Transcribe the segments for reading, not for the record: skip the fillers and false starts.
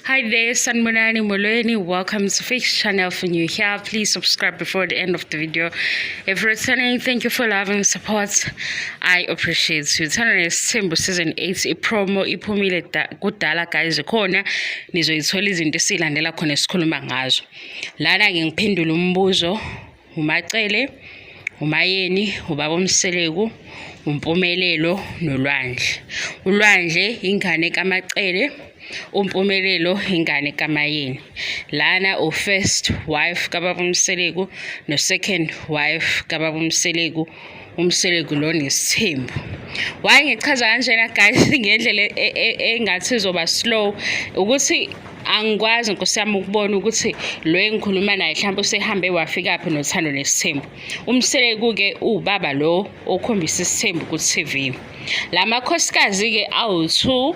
Hi there, Sanbonani Molweni. Welcome to Fix channel. If you're new here, please subscribe before the end of the video. If returning, thank you for love and support. I appreciate you. Channel is Simbo Season 8 promo iphumile kudala guys khona nizoyithola izinto esilandela khona esikhuluma ngazo. Lana ke ngiphendula umbuzo umacele umayeni ubaba uMseleku umpumelelo nolwandle. Ulwandle ingane kaMacele, umpumelelo ingane kaMayeni. Lana first wife kababa uMseleku no second wife kababa uMseleku. Umseleku lo nesithembu. Why ngichaza kanjena guys ngendlela engathi izoba slow ukuthi angikwazi nkosiyami ukubona ukuthi lo engikhuluma naye mhlawumbe usehambe wafika phi nothando nesithembu. Umseleku ke ubaba lo okhombisa isithembu ku TV. La makhosikazi ke awu2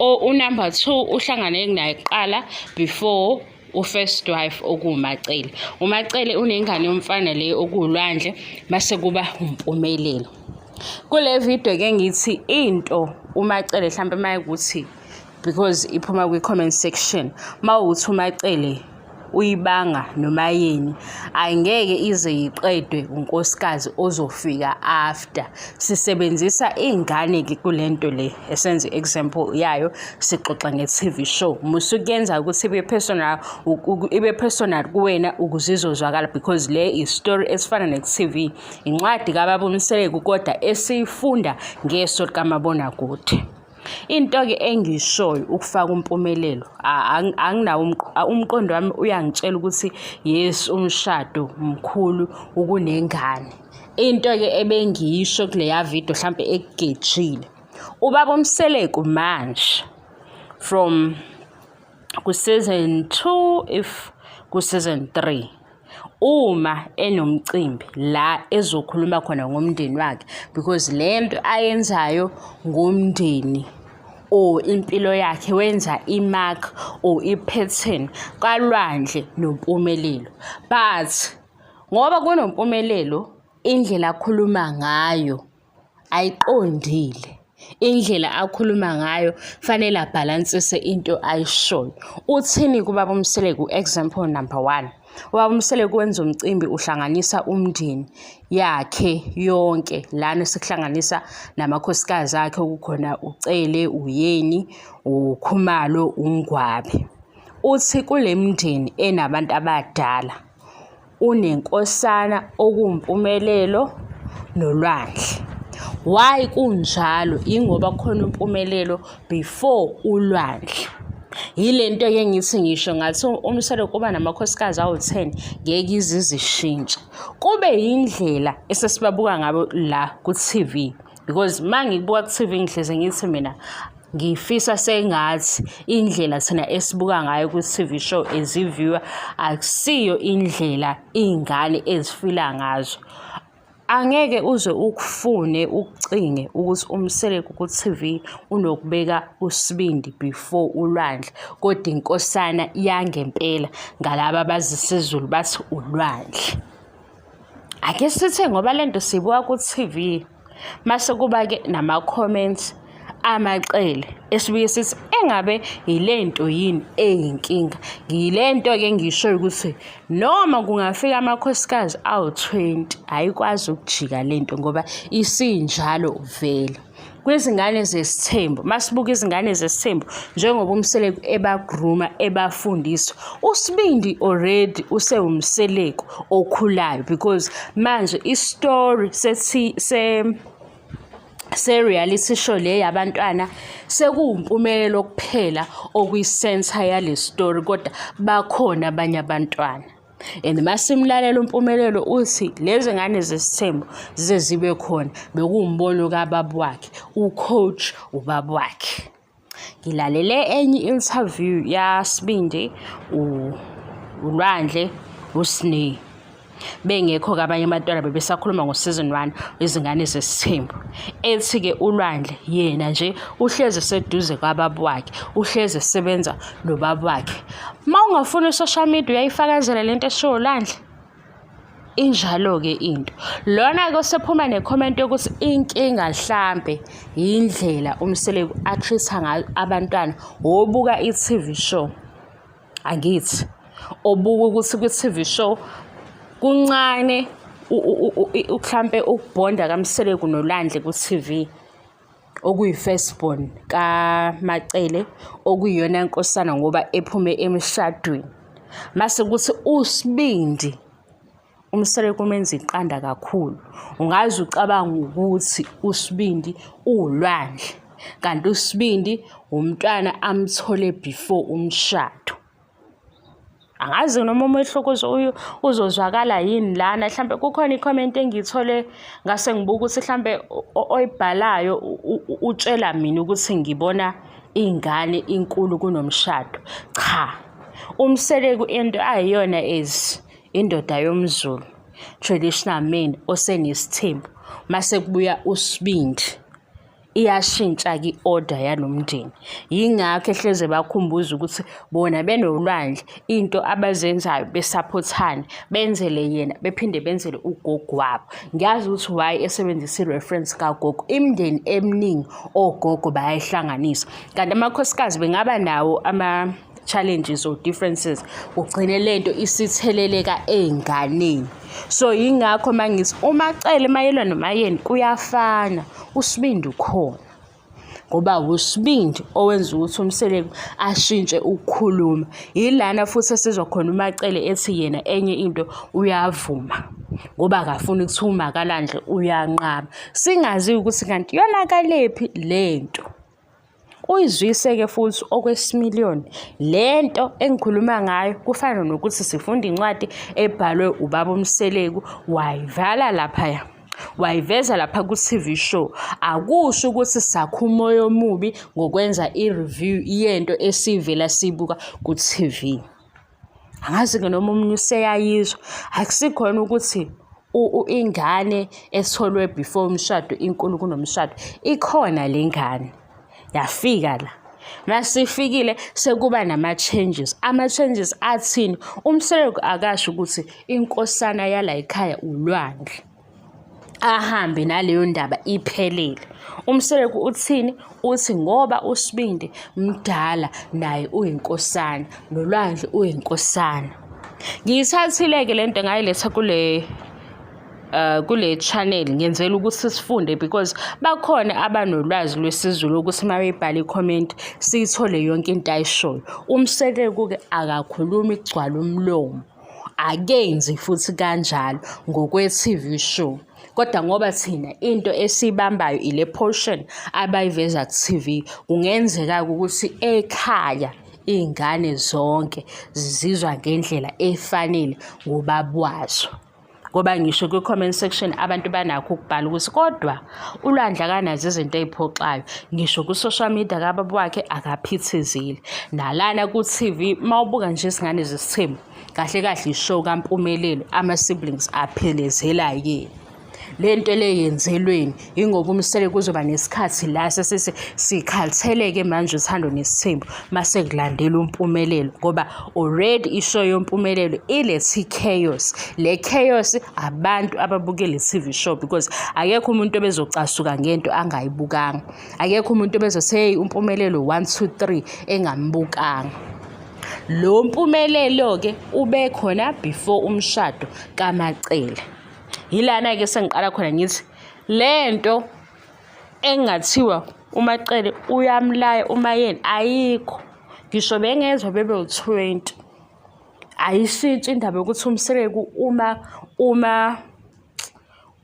number 2 uhlangane naye kuqala before first wife okuMacele. uMacele unengane yomfana le okuLwandle mase kuba umpumelelo. Kule video ke ngithi into uMacele mhlambe mayekuthi because iphuma kwi comment section mawuthi uMacele uyibanga noMayeni angeke ize iqedwe unkosikazi ozofika after. Sisebenzisa ingane ke kulento le esenze example yayo sixoxa nge-TV show. Musukenza ukuthi ibe personal kuwena ukuzizozwakala because le is story esifana ne-TV incwadi kababa uMseleku kodwa esiyifunda ngeso kamabona kude. Into ke engishoyo ukufaka umpumelelo anginawo umqondo wami uyangitshela ukuthi yes umshado mkhulu ukunengane. Into ke ebengiyisho kuleya video mhlambe ekugejile ubaba uMseleku manje from ku season 2 if ku season 3 uma enomcimbi la ezokhuluma khona ngomndeni wakhe because lento ayenzayo ngomndeni impilo yakhe wenza imark ipattern kaLwandle nompumelelo. But ngoba kunompumelelo indlela akhuluma ngayo ayiqondile. Indlela akhuluma ngayo fanele abalansise into ayishoyo. Uthini kubaba uMseleku example number 1. Ubaba uMseleku wenza umcimbi uhlanganisa umndeni yakhe yonke lana sekuhlanganisa namakhosikazi akhe ukukhona uCele, uYeni, uKhumalo, uNgwabi. Uthi kule mndeni enabantu abadala unenkosana okuMpumelelo noLwandle. Why kunjalo? Ingoba khona umpumelelo before uLwandle. Yilento ke ngithi ngisho ngathi uMseleku kuba namakhosikazi awu10 ngeke izizishintsha. Kube indlela esesibabuka ngabo la ku TV because mangibuka ku TV ngihleze ngithi mina ngifisa sengathi indlela thina esibuka ngayo ku TV show eziviewer akusiyo indlela ingane ezifila ngazo. Angeke uze ukufune ukucinge ukuthi uMseleku ku TV unokubeka usibindi before uLwandle kodwa inkosana yangempela ngalabo abazisizulu bathi uLwandle. Ake sithi ngoba lento sibuka ku TV mase kuba ke nama comments amacele esibuye sithi engabe yilento yini eyinkinga. Ngilento ke ngisho ukuthi noma kungafika amakhosikazi awu20 ayikwazi ukujika lento ngoba isinjalo vele. Kwizingane zesithembu masibuka izingane zesithembu njengoba uMseleku ebagruma ebafundisa usibindi already usewuMseleku okhulayo because manje istory reality show le yabantwana sekuwumpumelelo kuphela okuyicenter yale story kodwa bakhona abanye abantwana and masimlalela umpumelelo uthi lezi ngane zesithembu zibe khona bekuwumbono kababa wakhe ucoach ubaba wakhe. Ngilalele enye interview yaSibindi uLwandle uSneh bengekho kabanye abantwana bebesakhuluma ngo season 1 izingane zesithembu ethi ke uLwandle yena nje uhleze seduze kwababa wakhe uhleze sebenza nobaba wakhe. Mawungafuna social media uyayifakazela lento esho uLwandle injalo-ke into. Lona-ke osephuma ne-comment yokuthi inkinga hlampe yindlela uMseleku a-treat-a ngayo abantwana obuka i-TV show. Angithi obuka ukuthi kwi-TV show kuncane mhlampe ukubonda kaMseleku noLandle ku-TV, okuyi-firstborn kaMacele, okuyiyona nkosana ngoba ephume emshadweni. Mase kuthi uSibindi uMseleku umenza iqanda kakhulu. Ungaze ucabanga ukuthi uSibindi uLwandle, kanti uSibindi umntwana amthole before umshado. Angazi noma umehluko uzozwakala yini lana. Mhlambe kukhona i-comment engiyithole ngase ngibuka ukuthi mhlambe oyibhalayo utshela mina ukuthi ngibona ingane inkulu kunomshado. Cha, uMseleku into ayiyona indoda yomZulu, traditional man osenesithembu. Mase kubuya uSibindi iyashintsha-ke i-order yalomndeni. Yingakho ehleze bakhumbuza ukuthi bona benoLwandle into abazenzayo besaphothane, benzele yena bephinde benzele ugogo wabo. Ngiyazi ukuthi why esebenzisa i-reference kagogo. Imindeni eminingi ogogo bayayihlanganisa, kanti amakhosikazi bengaba nawo challenges or differences, ugcine lento isitheleleka ey'nganeni. So yingakho mangithi uMacele mayelwa noMayeni kuyafana, uSibindi ukhona ngoba uSibindi owenza ukuthi uMseleku ashintshe ukukhuluma. Yilana futhi esizwa khona uMacele ethi yena enye into uyavuma ngoba akafuni ukuthi uMakalandle uyanqaba. Singazi ukuthi kanti yonakelephi lento. Uyizwise-ke futhi okwesimiliyoni. Lento engikhuluma ngayo kufana nokuthi sifunda incwadi ebhalwe ubaba uMseleku wayivala laphaya, wayiveza lapha ku-TV show. Akusho ukuthi sakha umoya omubi ngokwenza i-review yento esivela sibuka ku-TV. Angazi-ke noma omunye useyayizwa. Akusikhona ukuthi ingane etholwe before umshado inkulu kunomshado. Ikhona le ngane. Yafika la. Masifikile sekuba nama-changes. Ama-changes athini? uMseleku akasho ukuthi inkosana yala ekhaya uLwandle, ahambe naleyo ndaba iphelele. uMseleku uthini? Uthi ngoba uSibindi mdala naye uyinkosana, noLwandle uyinkosana. Ngiyithathile-ke lento ngayiletha kule channel ngenzela ukuthi sifunde, because bakhona abanolwazi lwesiZulu ukuthi mabebhala i-comment siyithole yonke into ayishoyo. uMseleku-ke akakhulumi kugcwala umlomo, akenzi futhi kanjalo ngokwe-TV show. Kodwa ngoba thina into esibambayo ile portion abayiveza ku-TV, kungenzeka ukuthi ekhaya iy'ngane zonke zizizwa ngendlela efanele ngobabwazo. Ngoba ngisho kwi-comment section abantu banakho ukubhala ukuthi kodwa uLwandle akanazo izinto ey'phoxayo. Ngisho ku-social media kababa wakhe akaphithizile. Nalana ku-TV mawubuka nje izingane zesithembu, kahle kahle ishow kaMpumelelo, ama-siblings aphelezela yena. Le nto le yenzelweni ingoba uMseleku kuzoba nesikhathi la sesithi sikhatheleke manje uthando nesithembu mase kulandela uMpumelelo, ngoba already ishow yoMpumelelo ilethi chaos. Le chaos abantu ababuke le TV show, because akekho umuntu obezocasuka ngento angayibukanga. Akekho umuntu obezothi hey uMpumelelo 1 2 3 engambukanga. Lo Mpumelelo-ke ube khona before umshado kaMacele. Yilana-ke sengiqala khona ngithi lento engathiwa uMacele uyamlaya uMayeni ayikho. Ngisho bengezwe bebe u-20. Ayishintshi indaba yokuthi uMseleku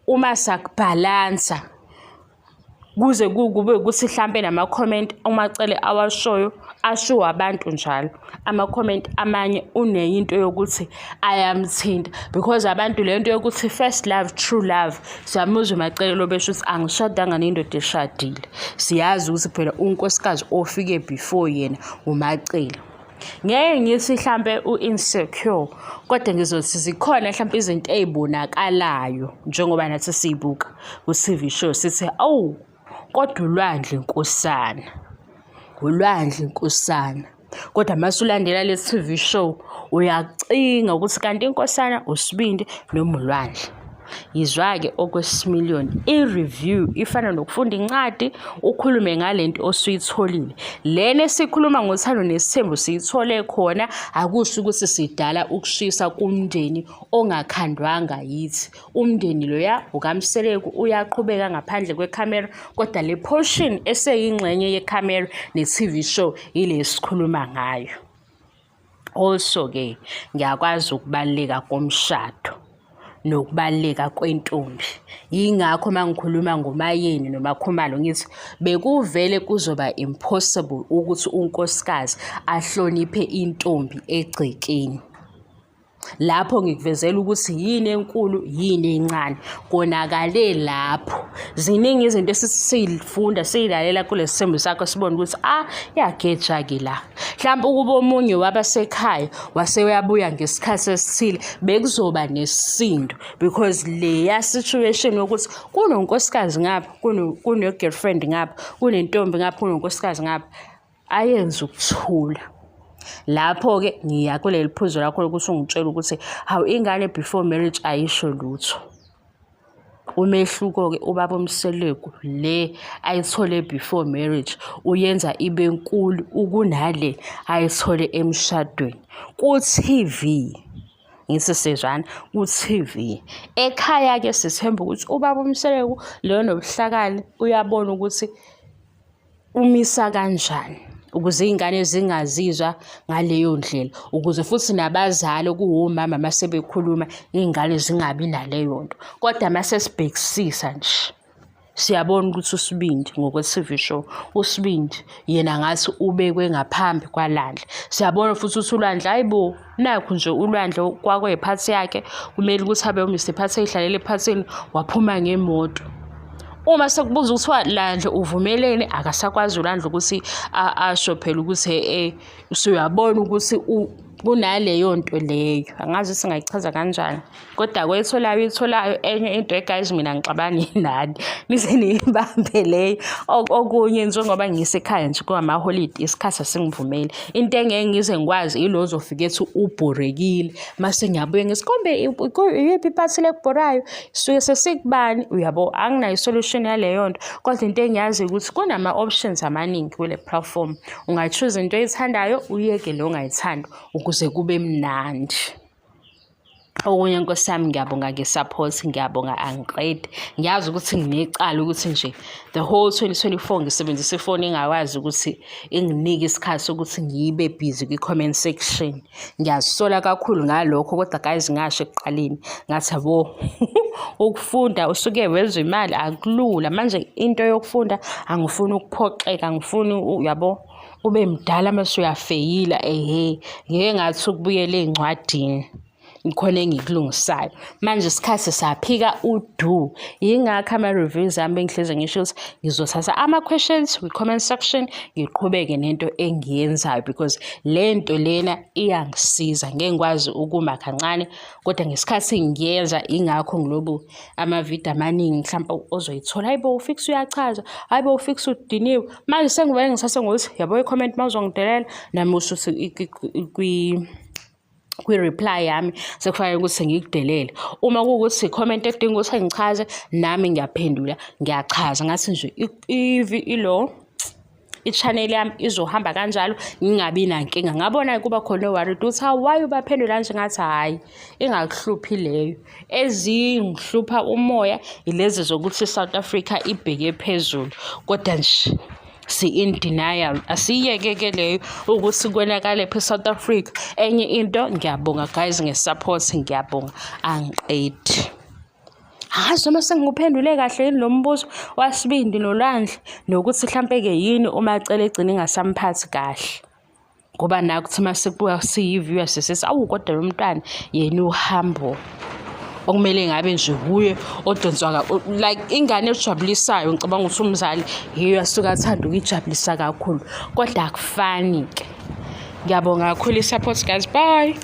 uma sakubhalansa kuze kube ukuthi mhlambe nama-comment uMacele awashoyo ashiwo abantu njalo. Ama-comment amanye uneyinto yokuthi ayamthinta, because abantu lento yokuthi first love true love siyamuzwa uMacele lobesho ukuthi angishadanga nendoda eshadile. Siyazi ukuthi phela unkosikazi ofike before yena uMacele. Ngeke ngithi mhlambe u-insecure, kodwa ngizothi zikhona mhlambe izinto ey'bonakalayo njengoba nathi siyibuka ku-TV show sithi awu kodwa uLwandle inkosana, uLwandle inkosana. Kodwa masulandela le TV show uyacinga ukuthi kanti inkosana uSibindi noma uLwandle. Yizwa-ke okwesimiliyoni i-review ifana nokufunda incwadi ukhulume ngalento osuyitholile. Lena esikhuluma ngothando nesithembu siyithole khona, akusho ukuthi sidala ukushisa kumndeni ongakhandwanga yithi. Umndeni loya ukaMseleku uyaqhubeka ngaphandle kwekhamera, kodwa le portion eseyingxenye yekhamera ne-TV show ile sikhuluma ngayo. Also-ke ngiyakwazi ukubaluleka komshado nokubaluleka kwentombi. Yingakho mangikhuluma ngoMayeni noMakhumalo ngithi bekuvele kuzoba impossible ukuthi unkosikazi ahloniphe intombi egcekeni. Lapho ngikuvezela ukuthi yini enkulu yini encane, konakale lapho. Ziningi izinto esisifunda siyilalela kulesi sithembu sakho sibona ukuthi yageja-ke la. Mhlawumbe ukuba omunye wabasekhaya waseyabuya ngesikhathi esithile bekuzoba nesisindo, because leya situation yokuthi kunonkosikazi ngapha, kuno-girlfriend ngapha, kunentombi ngapha, kunonkosikazi ngapha, ayenza ukuthula. Lapho-ke ngiya kuleli phuzo lakho lokuthi ungitshela ukuthi hawu ingane before marriage ayisho lutho. Umehluko-ke ubaba uMseleku le ayithole before marriage uyenza ibe nkulu ukunale ayithole emshadweni. Ku-TV ngithi sezwana ku-TV ekhaya-ke sithemba ukuthi ubaba uMseleku leyo nobuhlakani uyabona ukuthi umisa kanjani ukuze ingane zingazizwa ngaleyo ndlela, ukuze futhi nabazali okuwomama masebekhuluma ingane zingabi naleyo nto. Kodwa mase sibhekisisa nje siyabona ukuthi uSibindi ngokwe-TV show uSibindi yena ngathi ubekwe ngaphambi kwaLwandle. Siyabona futhi ukuthi uLwandle hayibo nakho nje uLwandle kwakwephathi yakhe kumele ukuthi abe uMr Phathi eyihlalele ephathini waphuma ngemoto. Uma sekubuza ukuthiwa Landle uvumelene, akasakwazi uLandle ukuthi asho phela ukuthi usuyabona ukuthi kunaleyo nto leyo. Angazi singayichaza kanjani, kodwa kwetholayo enye into guys mina ngixabani nani nize nibambe leyo. Okunye njengoba ngisekhaya nje kwamaholide isikhathi asingivumeli, into engeke ngize ngikwazi ilo ozofika ethi ubhorekile mase ngiyabuye ngisikombe iyiphi iphathi lekubhorayo suke sesikubani, uyabo anginayo solution yaleyo nto. Kodwa into engiyazi ukuthi kunama options amaningi kule platform, ungayichoose into oyithandayo uyeke lo ongayithandi ukuze kube mnandi. Okunye Nkosi yami ngiyabonga ngesupport, ngiyabonga angiqedi. Ngiyazi ukuthi nginecala ukuthi nje the whole 2024 ngisebenzisa ifoni engawazi ukuthi inginike isikhathi sokuthi ngibe busy kwi-comment section. Ngiyazisola kakhulu ngalokho, kodwa guys ngasho ekuqaleni ngathi yabo ukufunda usuke wenza imali akulula. Manje into yokufunda angifuni ukuphoxeka, angifuni yabo ube mdala mase uyafeyila ngeke ngathi ukubuyela ezincwadini ikhona engikulungisayo. Manje isikhathi saphika udu, yingakho ama-reviews ami bengihleze ngisho ukuthi ngizothatha ama-questions kwi-comment section ngiqhubeke nento engiyenzayo, because lento lena iyangisiza. Ngeke ngikwazi ukuma kancane, kodwa ngesikhathi ngiyenza ingakho ngilobu ama-video amaningi mhlawumbe ozoyithola hayibo ufix uyachaza, hayibo ufix udiniwe. Manje sengibuye ngisase ngokuthi yabo i-comment mawuzongidelela nami usho kwi-reply yami sekufanele ukuthi ngikudelele. Uma kuwukuthi i-comment edinga ukuthi ngichaze nami ngiyaphendula, ngiyachaza ngathi nje i-channel yami izohamba kanjalo ngingabi nankinga. Ngabona kuba khona worried ukuthi why ubaphendula nje, ngathi hayi ingakuhluphi leyo. Ezingihlupha umoya ilezi zokuthi iSouth Africa ibheke phezulu, kodwa nje in denial, asiyeke leyo ukuthi kwenakale phe South Africa. Enye into ngiyabonga guys ngesupport, ngiyabonga angiqedi. Hayi noma sengikuphendule kahle yini lo mbuzo waSibindi noLwandle, nokuthi mhlambe-ke yini uma acela egcina ingasamphathi kahle, ngoba nakuthi masekubuya siyi-viewer sesithi awu kodwa lo mntwana yena uhambo okumele ngabe nje kuye odonswa like ingane ejabulisayo. Ngicabanga ukuthi umzali yiyo asuka athanda ukujabulisa kakhulu, kodwa akufani ke. Ngiyabonga kakhulu i-support guys, bye.